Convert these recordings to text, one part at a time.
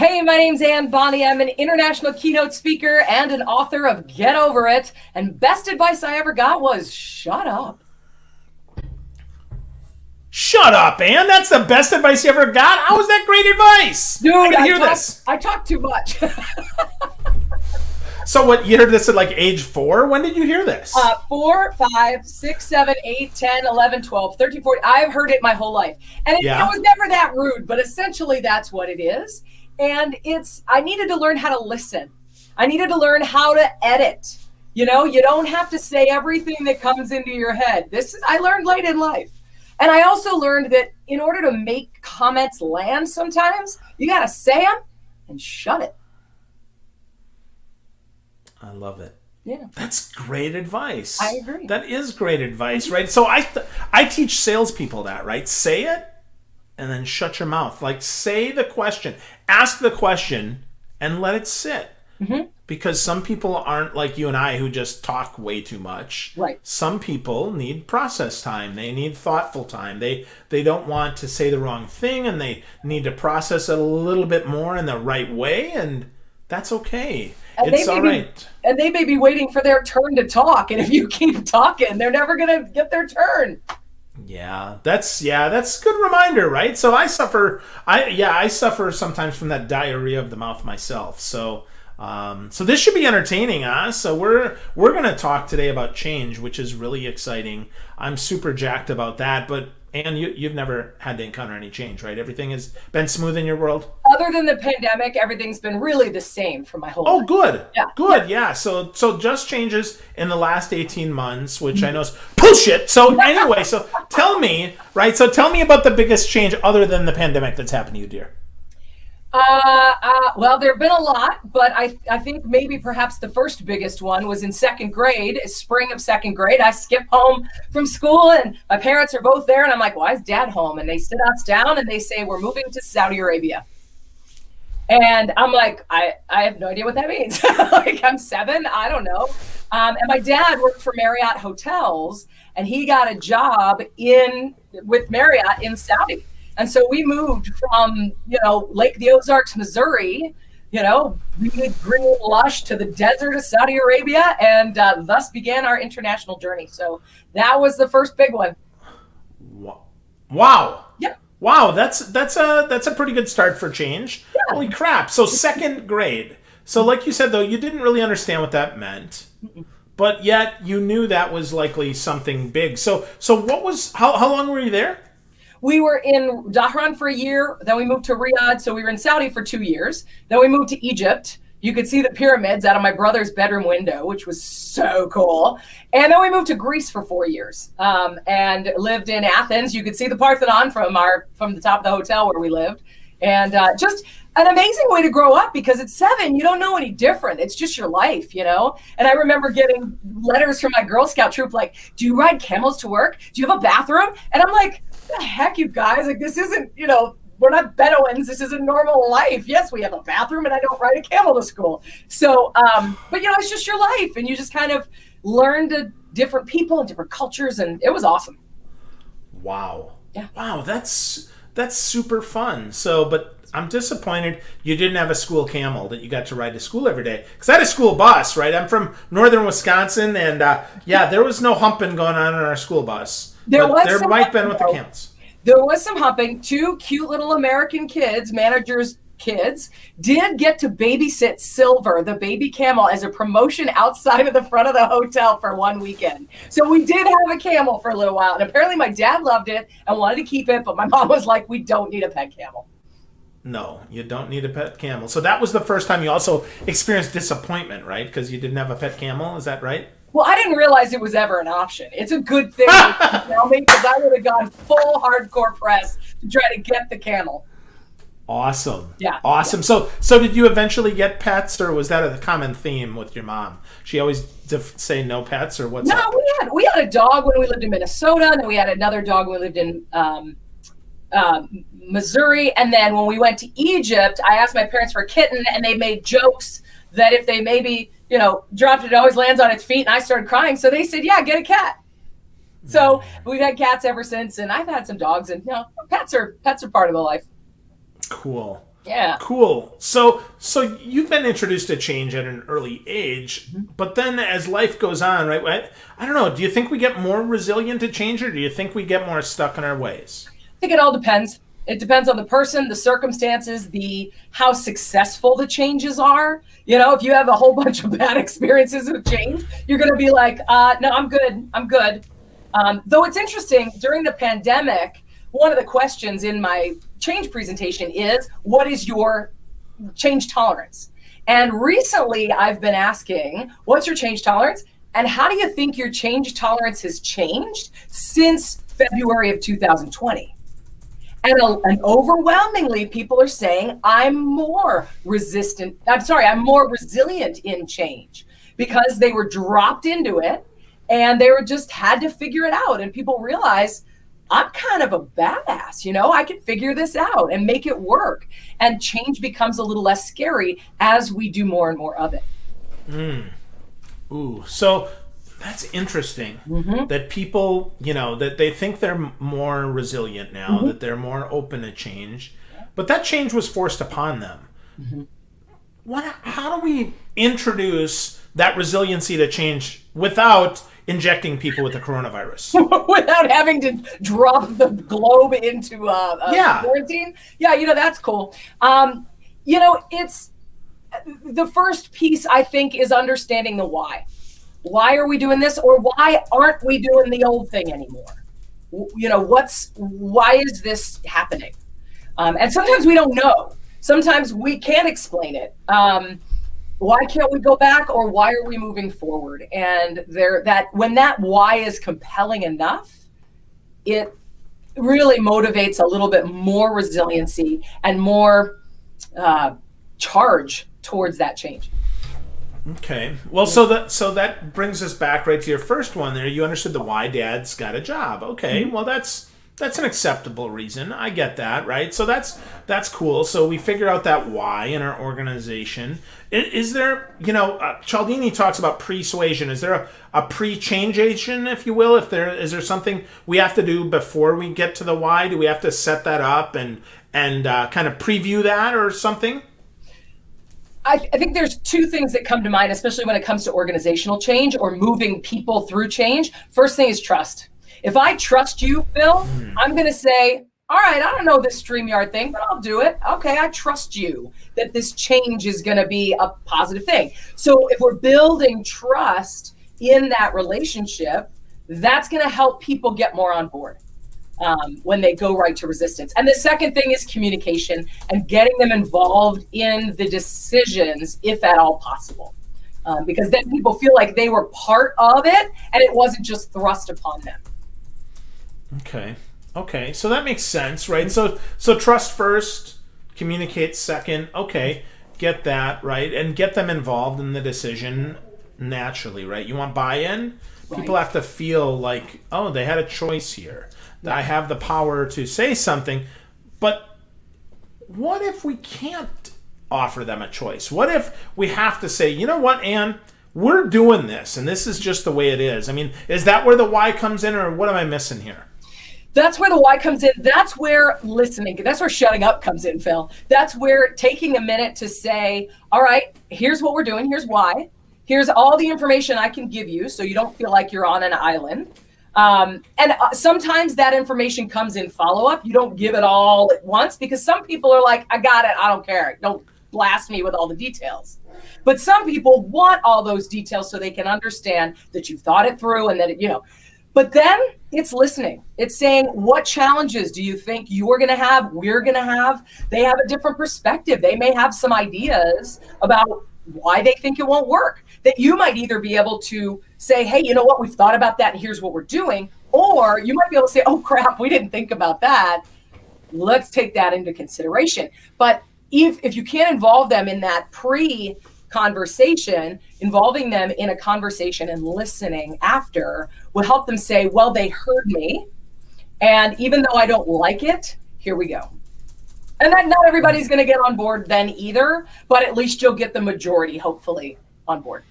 Hey, my name's Anne Bonney. I'm an international keynote speaker and an author of Get Over It. And best advice I ever got was shut up. Shut up, Anne. That's the best advice you ever got. How was that great advice? Dude, I can hear this. I talk too much. So what, you heard this at like age 4? When did you hear this? 4, 5, 6, 7, 8, 10, 11, 12, 13, 14. I've heard it my whole life. And it was never that rude, but essentially that's what it is. And I needed to learn how to listen. I needed to learn how to edit. You know, you don't have to say everything that comes into your head. I learned late in life. And I also learned that in order to make comments land sometimes, you got to say them and shut it. I love it. Yeah. That's great advice. I agree. That is great advice, right? So I teach salespeople that, right? Say it and then shut your mouth. Like, say the question, ask the question, and let it sit. Mm-hmm. Because some people aren't like you and I who just talk way too much. Right. Some people need process time. They need thoughtful time. They don't want to say the wrong thing, and they need to process it a little bit more in the right way, and that's okay. It's all right. And they may be waiting for their turn to talk, and if you keep talking, they're never going to get their turn. Yeah, that's a good reminder, right? So I suffer sometimes from that diarrhea of the mouth myself. So this should be entertaining, huh? So we're going to talk today about change, which is really exciting. I'm super jacked about that, but Anne, you've never had to encounter any change, right? Everything has been smooth in your world? Other than the pandemic, everything's been really the same for my whole life. Oh, good. Yeah. Good, yeah. So just changes in the last 18 months, which I know is bullshit. So anyway, so tell me about the biggest change other than the pandemic that's happened to you, dear. Well, there have been a lot, but I think maybe perhaps the first biggest one was in second grade, spring of second grade. I skip home from school and my parents are both there. And I'm like, why is dad home? And they sit us down and they say, we're moving to Saudi Arabia. And I'm like, I have no idea what that means. Like, I'm 7, I don't know. And my dad worked for Marriott Hotels and he got a job with Marriott in Saudi. And so we moved from, Lake the Ozarks, Missouri, really green lush to the desert of Saudi Arabia. And thus began our international journey. So that was the first big one. Wow. Yeah. Wow. That's a pretty good start for change. Yeah. Holy crap. So second grade. So like you said, though, you didn't really understand what that meant. But yet you knew that was likely something big. So how long were you there? We were in Dhahran for a year. Then we moved to Riyadh. So we were in Saudi for 2 years. Then we moved to Egypt. You could see the pyramids out of my brother's bedroom window, which was so cool. And then we moved to Greece for 4 years and lived in Athens. You could see the Parthenon from the top of the hotel where we lived. And just an amazing way to grow up because at 7, you don't know any different. It's just your life, And I remember getting letters from my Girl Scout troop like, do you ride camels to work? Do you have a bathroom? And I'm like, the heck, you guys, like, this isn't, we're not Bedouins. This isn't normal life. Yes, we have a bathroom and I don't ride a camel to school. So, but it's just your life. And you just kind of learn to different people and different cultures. And it was awesome. Wow. Yeah. Wow. That's super fun. So, but I'm disappointed you didn't have a school camel that you got to ride to school every day. Because I had a school bus, right? I'm from northern Wisconsin. And there was no humping going on in our school bus. There might have been with the camels. There was some humping. 2 cute little American kids, managers' kids, did get to babysit Silver, the baby camel, as a promotion outside of the front of the hotel for 1 weekend. So we did have a camel for a little while. And apparently my dad loved it and wanted to keep it. But my mom was like, we don't need a pet camel. No, you don't need a pet camel. So that was the first time you also experienced disappointment, right? Because you didn't have a pet camel. Is that right? Well, I didn't realize it was ever an option. It's a good thing to tell me because I would have gone full hardcore press to try to get the camel. Awesome. Yeah. Awesome. Yeah. So did you eventually get pets, or was that a common theme with your mom? She always say no pets, or what's No, up? we had a dog when we lived in Minnesota, and then we had another dog when we lived in Missouri. And then when we went to Egypt, I asked my parents for a kitten, and they made jokes that if they maybe dropped it, always lands on its feet. And I started crying. So they said, yeah, get a cat. So we've had cats ever since. And I've had some dogs and, pets are part of the life. Cool. Yeah. Cool. So you've been introduced to change at an early age, but then as life goes on, right? I don't know. Do you think we get more resilient to change, or do you think we get more stuck in our ways? I think it all depends. It depends on the person, the circumstances, the how successful the changes are. If you have a whole bunch of bad experiences with change, you're going to be like, no, I'm good. I'm good. Though it's interesting, during the pandemic, one of the questions in my change presentation is, what is your change tolerance? And recently I've been asking, what's your change tolerance? And how do you think your change tolerance has changed since February of 2020? And overwhelmingly, people are saying, I'm more resilient in change, because they were dropped into it and they were just had to figure it out. And people realize, I'm kind of a badass, I can figure this out and make it work. And change becomes a little less scary as we do more and more of it. Ooh, so that's interesting that people, that they think they're more resilient now, that they're more open to change, but that change was forced upon them. How do we introduce that resiliency to change without injecting people with the coronavirus? Without having to drop the globe into quarantine? Yeah, that's cool. It's the first piece, I think, is understanding the why. Why are we doing this, or why aren't we doing the old thing anymore? Why is this happening? And sometimes we don't know. Sometimes we can't explain it. Why can't we go back, or why are we moving forward? And when that why is compelling enough, it really motivates a little bit more resiliency and more charge towards that change. Okay. Well, so that brings us back right to your first one there. You understood the why Dad's got a job. Okay. Well, that's an acceptable reason. I get that, right? So that's cool. So we figure out that why in our organization. Is there, Cialdini talks about persuasion. Is there a pre-changeation, if you will? Is there something we have to do before we get to the why? Do we have to set that up and kind of preview that or something? I think there's two things that come to mind, especially when it comes to organizational change or moving people through change. First thing is trust. If I trust you, Phil, I'm going to say, all right, I don't know this StreamYard thing, but I'll do it. Okay, I trust you that this change is going to be a positive thing. So if we're building trust in that relationship, that's going to help people get more on board when they go right to resistance. And the second thing is communication and getting them involved in the decisions, if at all possible. Because then people feel like they were part of it and it wasn't just thrust upon them. Okay. So that makes sense, right? So trust first, communicate second. Okay, get that, right? And get them involved in the decision naturally, right? You want buy-in? Right. People have to feel like, oh, they had a choice here. That I have the power to say something. But what if we can't offer them a choice? What if we have to say, you know what, Anne, we're doing this, and this is just the way it is? I mean, is that where the why comes in, or what am I missing here? That's where the why comes in. That's where listening, that's where shutting up comes in, Phil. That's where taking a minute to say, all right, here's what we're doing. Here's why. Here's all the information I can give you so you don't feel like you're on an island. And sometimes that information comes in follow-up. You don't give it all at once because some people are like, I got it. I don't care. Don't blast me with all the details. But some people want all those details so they can understand that you've thought it through and that, but then it's listening. It's saying, what challenges do you think you're going to have? We're going to have. They have a different perspective. They may have some ideas about why they think it won't work, that you might either be able to say, hey, you know what, we've thought about that and here's what we're doing. Or you might be able to say, oh crap, we didn't think about that. Let's take that into consideration. But if you can't involve them in that pre-conversation, involving them in a conversation and listening after will help them say, well, they heard me. And even though I don't like it, here we go. And then not everybody's going to get on board then either, but at least you'll get the majority, hopefully, on board.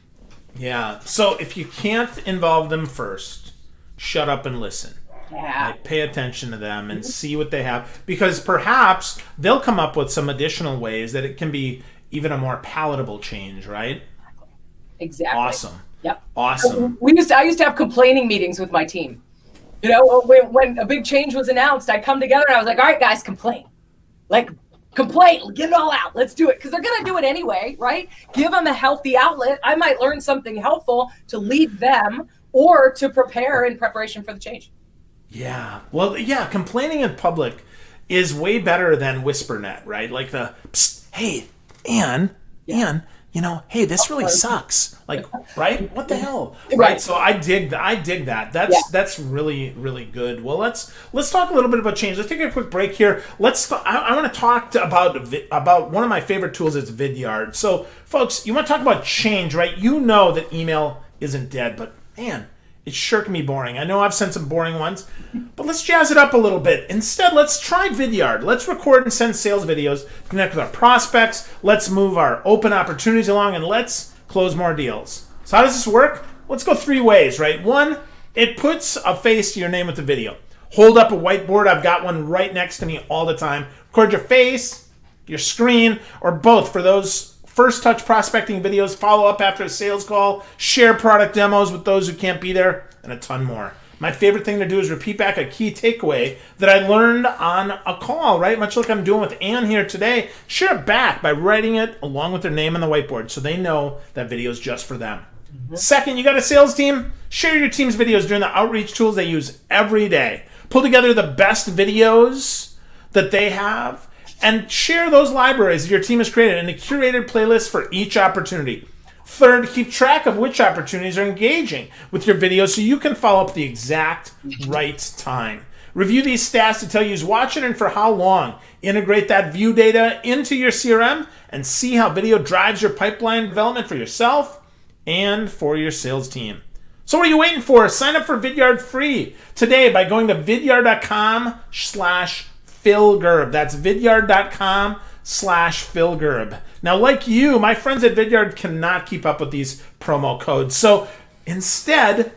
Yeah. So if you can't involve them first, shut up and listen. Yeah. Like, pay attention to them and see what they have, because perhaps they'll come up with some additional ways that it can be even a more palatable change, right? Exactly. Awesome. Yep. Awesome. I used to have complaining meetings with my team. You know, when a big change was announced, I'd come together and I was like, all right, guys, complain. Like, complain, get it all out. Let's do it. Because they're going to do it anyway, right? Give them a healthy outlet. I might learn something helpful to lead them or to prepare in preparation for the change. Yeah. Well, yeah, complaining in public is way better than WhisperNet, right? Like the, psst, hey, Anne, you know, hey, this really sucks. Like, right? What the hell? Right. So I dig that. That's really, really good. Well, let's talk a little bit about change. Let's take a quick break here. I want to talk about one of my favorite tools is Vidyard. So, folks, you want to talk about change, right? You know that email isn't dead, but man, it sure can be boring. I know I've sent some boring ones, but let's jazz it up a little bit. Instead, let's try Vidyard. Let's record and send sales videos, connect with our prospects, let's move our open opportunities along, and let's close more deals. So how does this work? Let's go 3 ways, right? 1, it puts a face to your name with the video. Hold up a whiteboard. I've got one right next to me all the time. Record your face, your screen, or both for those first touch prospecting videos, follow up after a sales call, share product demos with those who can't be there, and a ton more. My favorite thing to do is repeat back a key takeaway that I learned on a call, right? Much like I'm doing with Anne here today. Share it back by writing it along with their name on the whiteboard so they know that video is just for them. Mm-hmm. Second, you got a sales team? Share your team's videos during the outreach tools they use every day. Pull together the best videos that they have and share those libraries that your team has created in a curated playlist for each opportunity. Third, keep track of which opportunities are engaging with your videos so you can follow up at the exact right time. Review these stats to tell you who's watching and for how long. Integrate that view data into your CRM and see how video drives your pipeline development for yourself and for your sales team. So what are you waiting for? Sign up for Vidyard free today by going to vidyard.com/PhilGerb. That's vidyard.com/PhilGerb. Now, like you, my friends at Vidyard cannot keep up with these promo codes. So instead,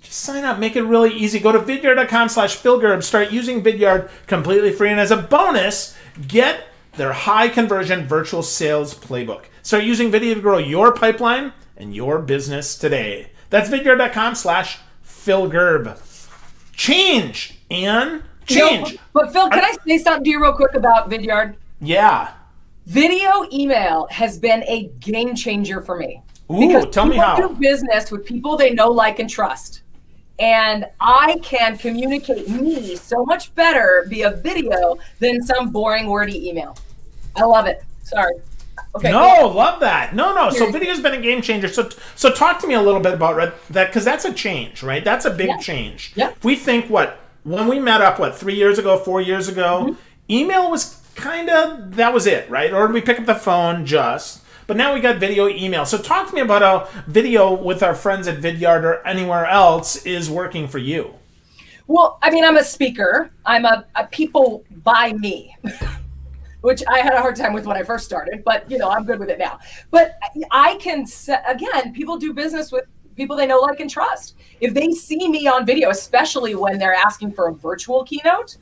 just sign up. Make it really easy. Go to vidyard.com/PhilGerb. Start using Vidyard completely free. And as a bonus, get their high conversion virtual sales playbook. Start using Vidyard to grow your pipeline and your business today. That's vidyard.com/PhilGerb. Change, Anne. Change. You know, but Phil, can I say something to you real quick about Vidyard? Yeah. Video email has been a game changer for me. Ooh, because tell me how. People do business with people they know, like, and trust. And I can communicate me so much better via video than some boring, wordy email. I love it. Sorry. Okay. No, love that. No. So video's been a game changer. So talk to me a little bit about that, because that's a change, right? That's a big change. Yeah. If we think when we met up, 3 years ago, 4 years ago, email was that was it, right? Or did we pick up the phone but now we got video email. So talk to me about how video with our friends at Vidyard or anywhere else is working for you. Well, I mean, I'm a speaker. I'm a people by me, which I had a hard time with when I first started, but I'm good with it now. But I can, again, people do business with people they know, like, and trust. If they see me on video, especially when they're asking for a virtual keynote,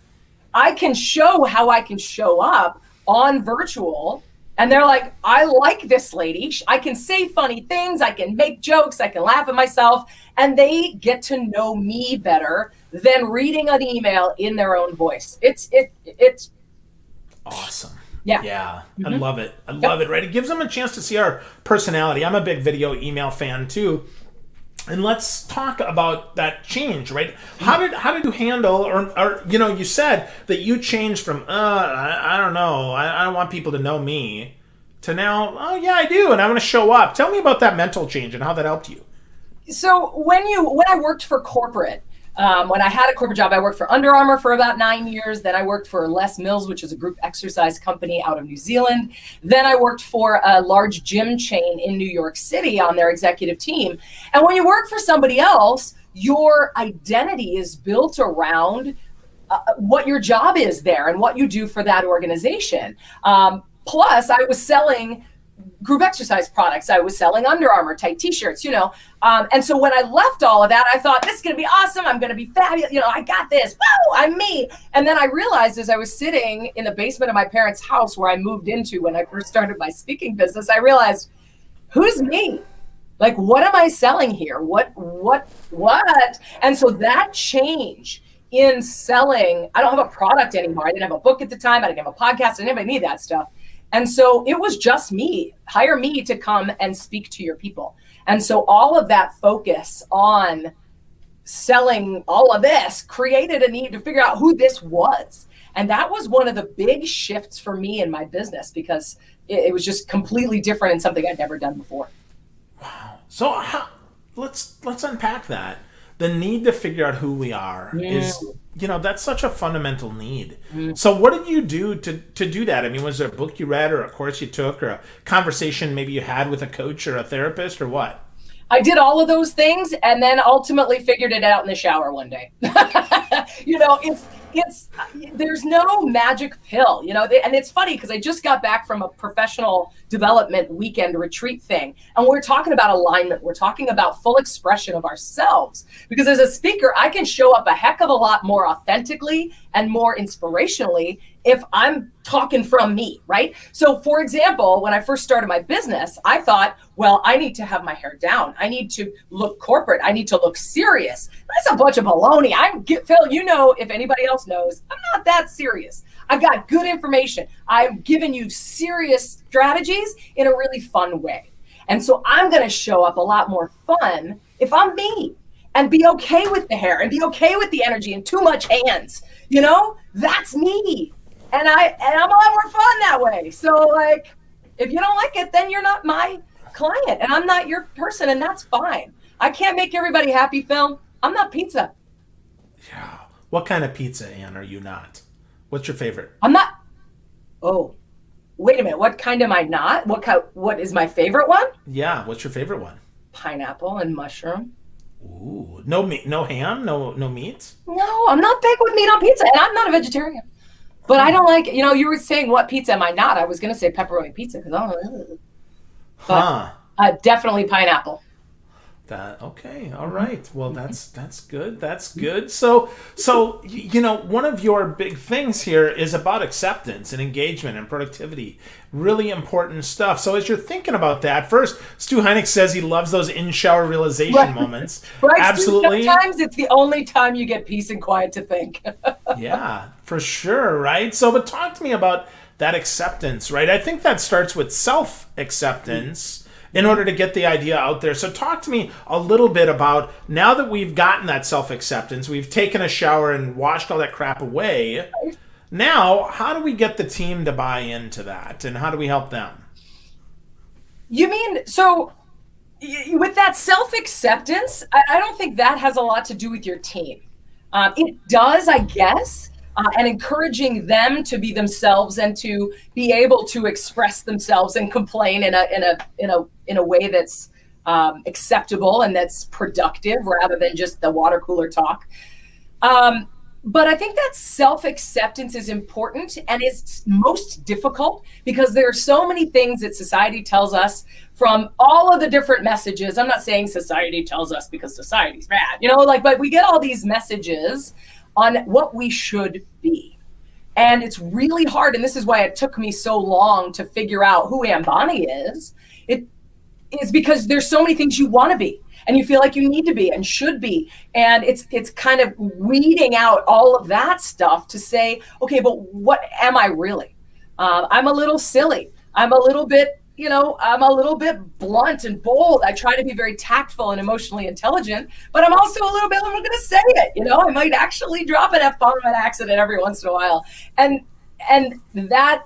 I can show how I can show up on virtual, and they're like, I like this lady. I can say funny things. I can make jokes. I can laugh at myself, and they get to know me better than reading an email in their own voice. It's awesome. Yeah. I love it. I love it, right? It gives them a chance to see our personality. I'm a big video email fan too. And let's talk about that change, right? How did you handle, or you said that you changed from I don't know, I don't want people to know me, to now, oh yeah, I do, and I want to show up. Tell me about that mental change and how that helped you. So when I worked for corporate, when I had a corporate job, I worked for Under Armour for about 9 years. Then I worked for Les Mills, which is a group exercise company out of New Zealand. Then I worked for a large gym chain in New York City on their executive team. And when you work for somebody else, your identity is built around what your job is there and what you do for that organization. Plus, I was selling group exercise products. I was selling Under Armour tight t-shirts, and so when I left all of that, I thought, this is going to be awesome. I'm going to be fabulous. I got this. Woo, I'm me. And then I realized as I was sitting in the basement of my parents' house where I moved into when I first started my speaking business, I realized, who's me? Like, what am I selling here? What? And so that change in selling, I don't have a product anymore. I didn't have a book at the time. I didn't have a podcast. I didn't have any of that stuff. And so it was just me. Hire me to come and speak to your people. And so all of that focus on selling all of this created a need to figure out who this was. And that was one of the big shifts for me in my business, because it was just completely different and something I'd never done before. Wow. So let's unpack that. The need to figure out who we are is, that's such a fundamental need. So what did you do to do that? I mean, was there a book you read or a course you took or a conversation maybe you had with a coach or a therapist or what? I did all of those things and then ultimately figured it out in the shower one day. There's no magic pill, and it's funny because I just got back from a professional development weekend retreat thing. And we're talking about alignment. We're talking about full expression of ourselves, because as a speaker, I can show up a heck of a lot more authentically and more inspirationally if I'm talking from me, right? So for example, when I first started my business, I thought, well, I need to have my hair down. I need to look corporate. I need to look serious. That's a bunch of baloney. Phil, if anybody else knows, I'm not that serious. I've got good information. I'm giving you serious strategies in a really fun way. And so I'm going to show up a lot more fun if I'm me, and be okay with the hair and be okay with the energy and too much hands. That's me. And I'm a lot more fun that way. So if you don't like it, then you're not my client and I'm not your person, and that's fine. I can't make everybody happy, Phil. I'm not pizza. Yeah. What kind of pizza, Anne, are you not? What's your favorite? I'm not. Oh, wait a minute. What kind am I not? What is my favorite one? Yeah. What's your favorite one? Pineapple and mushroom. Ooh, no meat, no ham, no meat? No, I'm not big with meat on pizza, and I'm not a vegetarian. But I don't like, you were saying what pizza am I not? I was going to say pepperoni pizza, but definitely pineapple. Okay, all right. Well, that's good. That's good. So one of your big things here is about acceptance and engagement and productivity. Really important stuff. So as you're thinking about that, first, Stu Heineck says he loves those in-shower realization moments. Right, absolutely. Sometimes it's the only time you get peace and quiet to think. Yeah, for sure, right? So, but talk to me about that acceptance, right? I think that starts with self-acceptance in order to get the idea out there. So talk to me a little bit about, now that we've gotten that self-acceptance, we've taken a shower and washed all that crap away, now how do we get the team to buy into that, and how do we help them? You mean, so with that self-acceptance, I don't think that has a lot to do with your team. It does, I guess, and encouraging them to be themselves and to be able to express themselves and complain in a way that's acceptable and that's productive, rather than just the water cooler talk. But I think that self-acceptance is important, and it's most difficult because there are so many things that society tells us from all of the different messages. I'm not saying society tells us because society's bad, but we get all these messages on what we should be. And it's really hard, and this is why it took me so long to figure out who Anne Bonney is. It is because there's so many things you want to be, and you feel like you need to be and should be. And it's kind of weeding out all of that stuff to say, okay, but what am I really? I'm a little silly. I'm a little bit blunt and bold. I try to be very tactful and emotionally intelligent, but I'm also a little bit, I'm going to say it, I might actually drop an F-bomb in an accident every once in a while. And that,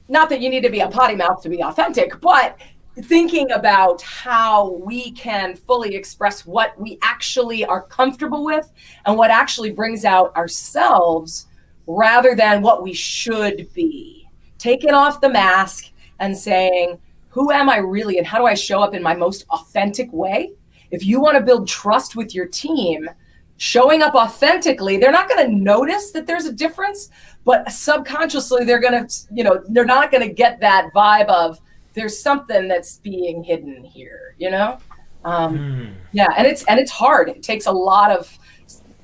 not that you need to be a potty mouth to be authentic, but thinking about how we can fully express what we actually are comfortable with and what actually brings out ourselves rather than what we should be. Taking off the mask and saying, who am I really, and how do I show up in my most authentic way? If you want to build trust with your team, showing up authentically, they're not going to notice that there's a difference, but subconsciously they're going to, they're not going to get that vibe of, there's something that's being hidden here, you know? Yeah, and it's hard. It takes a lot of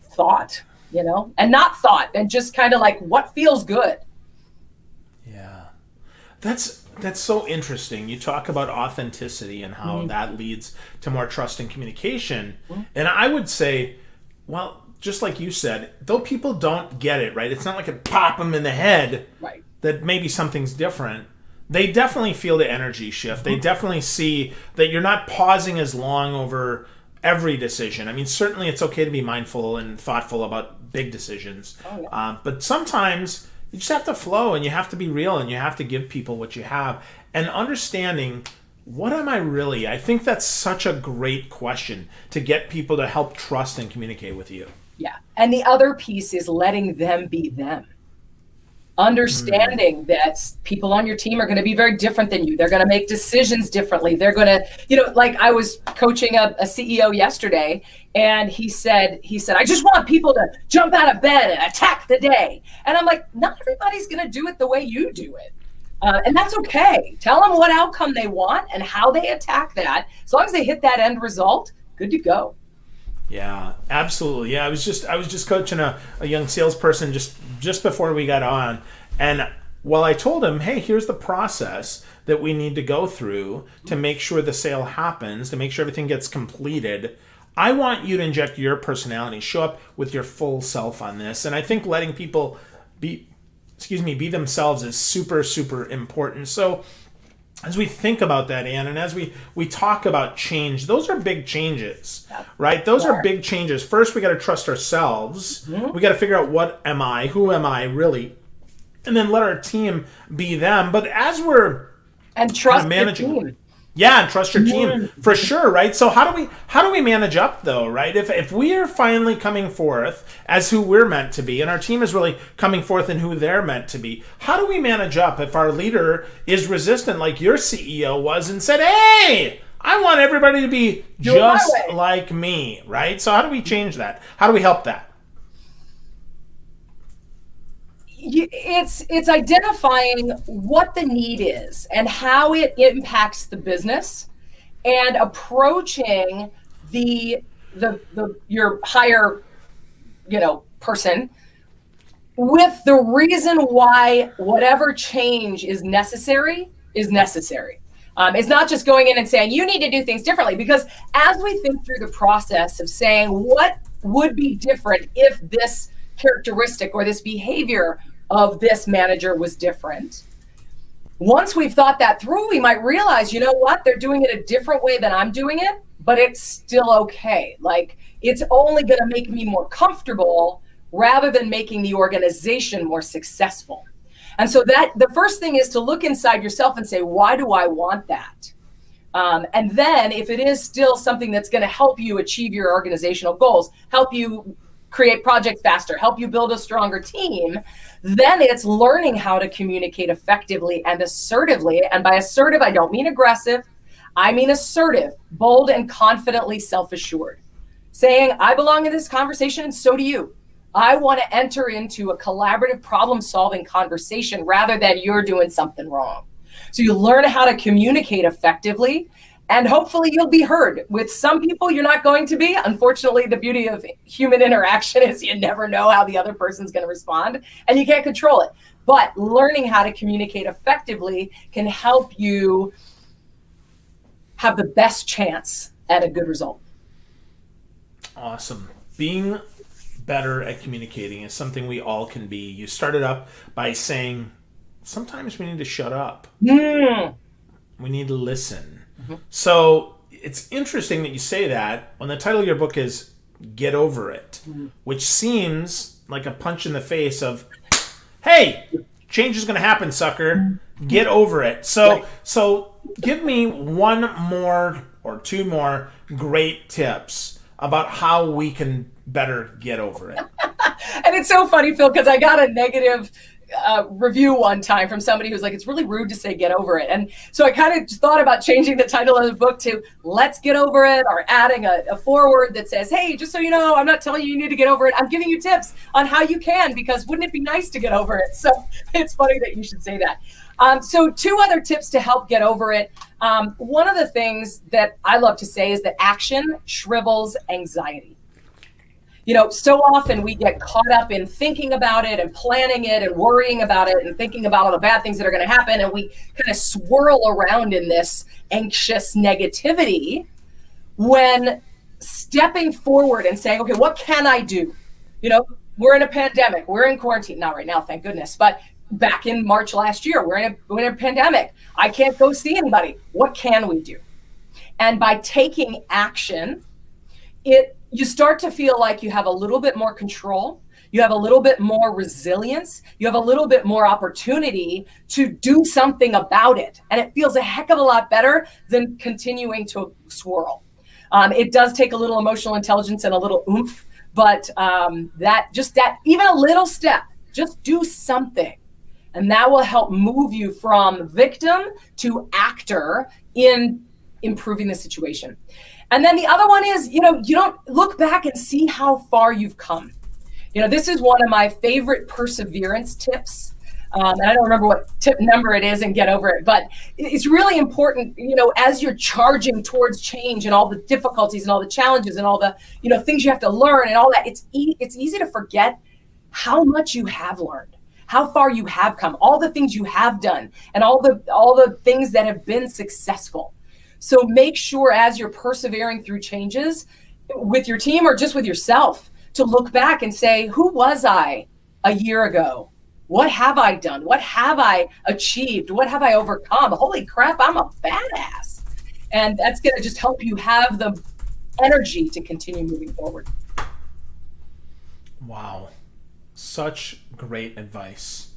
thought, you know, and not thought, and just kind of like what feels good. Yeah. That's so interesting. You talk about authenticity and how that leads to more trust and communication. And I would say, well, just like you said, though people don't get it, right? It's not like it pop them in the head Right. that maybe something's different. They definitely feel the energy shift. They definitely see that you're not pausing as long over every decision. I mean, certainly it's okay to be mindful and thoughtful about big decisions. Oh, yeah. But sometimes you just have to flow, and you have to be real, and you have to give people what you have. And understanding, what am I really? I think that's such a great question to get people to help trust and communicate with you. Yeah. And the other piece is letting them be them. Understanding that people on your team are going to be very different than you. They're going to make decisions differently. They're going to, you know, like I was coaching a CEO yesterday, and he said, I just want people to jump out of bed and attack the day. And I'm like, not everybody's going to do it the way you do it. And that's okay. Tell them what outcome they want and how they attack that. As long as they hit that end result, good to go. Yeah, absolutely. Yeah, I was just coaching a young salesperson just before we got on, and while I told him, hey, here's the process that we need to go through to make sure the sale happens, to make sure everything gets completed, I want you to inject your personality, show up with your full self on this. And I think letting people be themselves is super, super important. So as we think about that, Anne, and as we talk about change, those are big changes, right? Those are big changes. First, we got to trust ourselves. We got to figure out who am I really, and then let our team be them. But as we're trust managing, your team. Yeah, and trust your team for sure, right? So how do we manage up though, right? If we are finally coming forth as who we're meant to be, and our team is really coming forth in who they're meant to be, how do we manage up if our leader is resistant, like your CEO was, and said, "Hey, I want everybody to be just like me," right? So how do we change that? How do we help that? It's identifying what the need is and how it impacts the business, and approaching your higher, person with the reason why whatever change is necessary is necessary. It's not just going in and saying you need to do things differently, because as we think through the process of saying what would be different if this characteristic or this behavior of this manager was different, once we've thought that through, we might realize, you know what, they're doing it a different way than I'm doing it, but it's still okay. Like, it's only going to make me more comfortable rather than making the organization more successful. And so that the first thing is to look inside yourself and say, why do I want that? And then if it is still something that's going to help you achieve your organizational goals, help you create projects faster, help you build a stronger team, then it's learning how to communicate effectively and assertively. And by assertive, I don't mean aggressive. I mean assertive, bold, and confidently self-assured. Saying, I belong in this conversation and so do you. I want to enter into a collaborative problem-solving conversation rather than you're doing something wrong. So you learn how to communicate effectively, and hopefully you'll be heard. With some people, you're not going to be. Unfortunately, the beauty of human interaction is you never know how the other person's going to respond, and you can't control it. But learning how to communicate effectively can help you have the best chance at a good result. Awesome. Being better at communicating is something we all can be. You started up by saying, sometimes we need to shut up. We need to listen. So it's interesting that you say that when the title of your book is Get Over It, which seems like a punch in the face of, hey, change is going to happen, sucker. Get over it. So give me one more or two more great tips about how we can better get over it. And it's so funny, Phil, because I got a negative review one time from somebody who's like, it's really rude to say get over it. And so I kind of thought about changing the title of the book to Let's Get Over It, or adding a foreword that says, hey, just so you know, I'm not telling you need to get over it. I'm giving you tips on how you can, because wouldn't it be nice to get over it? So it's funny that you should say that. So 2 other tips to help get over it. One of the things that I love to say is that action shrivels anxiety. So often we get caught up in thinking about it and planning it and worrying about it and thinking about all the bad things that are going to happen. And we kind of swirl around in this anxious negativity, when stepping forward and saying, okay, what can I do? We're in a pandemic. We're in quarantine. Not right now, thank goodness. But back in March last year, we're in a pandemic. I can't go see anybody. What can we do? And by taking action, you start to feel like you have a little bit more control. You have a little bit more resilience. You have a little bit more opportunity to do something about it. And it feels a heck of a lot better than continuing to swirl. It does take a little emotional intelligence and a little oomph, but that even a little step, just do something. And that will help move you from victim to actor in improving the situation. And then the other one is, you don't look back and see how far you've come. This is one of my favorite perseverance tips. And I don't remember what tip number it is and get over it, but it's really important, as you're charging towards change and all the difficulties and all the challenges and all the, things you have to learn and all that, it's easy to forget how much you have learned, how far you have come, all the things you have done, and all the things that have been successful. So make sure, as you're persevering through changes with your team or just with yourself, to look back and say, who was I a year ago? What have I done? What have I achieved? What have I overcome? Holy crap, I'm a badass. And that's going to just help you have the energy to continue moving forward. Wow. Such great advice.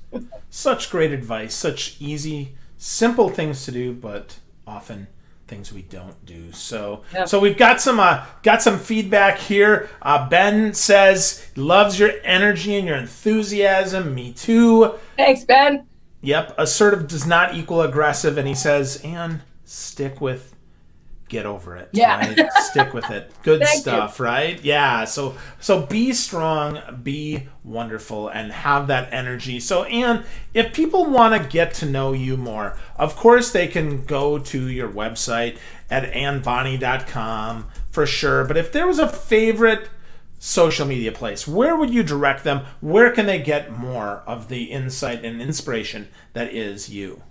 Such great advice. Such easy, simple things to do, but often things we don't do. So we've got some feedback here. Ben says loves your energy and your enthusiasm. Me too. Thanks, Ben. Yep. Assertive does not equal aggressive, and he says, Anne, stick with get over it. Yeah. Right? Stick with it. Good Thank stuff, you. Right? Yeah. So be strong, be wonderful, and have that energy. So, Anne, if people want to get to know you more, of course they can go to your website at annebonney.com for sure. But if there was a favorite social media place, where would you direct them? Where can they get more of the insight and inspiration that is you?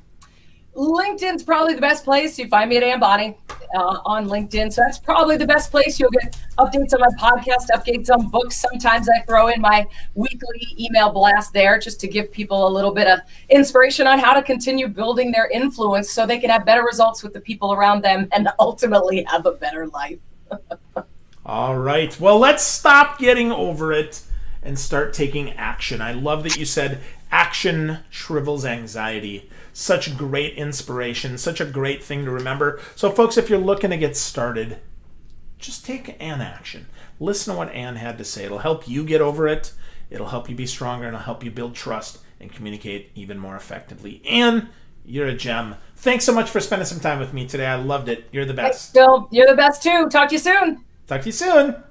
LinkedIn's probably the best place. You find me at Anne Bonney on LinkedIn. So that's probably the best place. You'll get updates on my podcast, updates on books. Sometimes I throw in my weekly email blast there just to give people a little bit of inspiration on how to continue building their influence so they can have better results with the people around them and ultimately have a better life. All right. Well, let's stop getting over it and start taking action. I love that you said action shrivels anxiety. Such great inspiration, such a great thing to remember. So, folks, if you're looking to get started, just take an action. Listen to what Anne had to say. It'll help you get over it. It'll help you be stronger, and it'll help you build trust and communicate even more effectively. Anne, you're a gem. Thanks so much for spending some time with me today. I loved it. You're the best. Thanks, Bill. You're the best, too. Talk to you soon. Talk to you soon.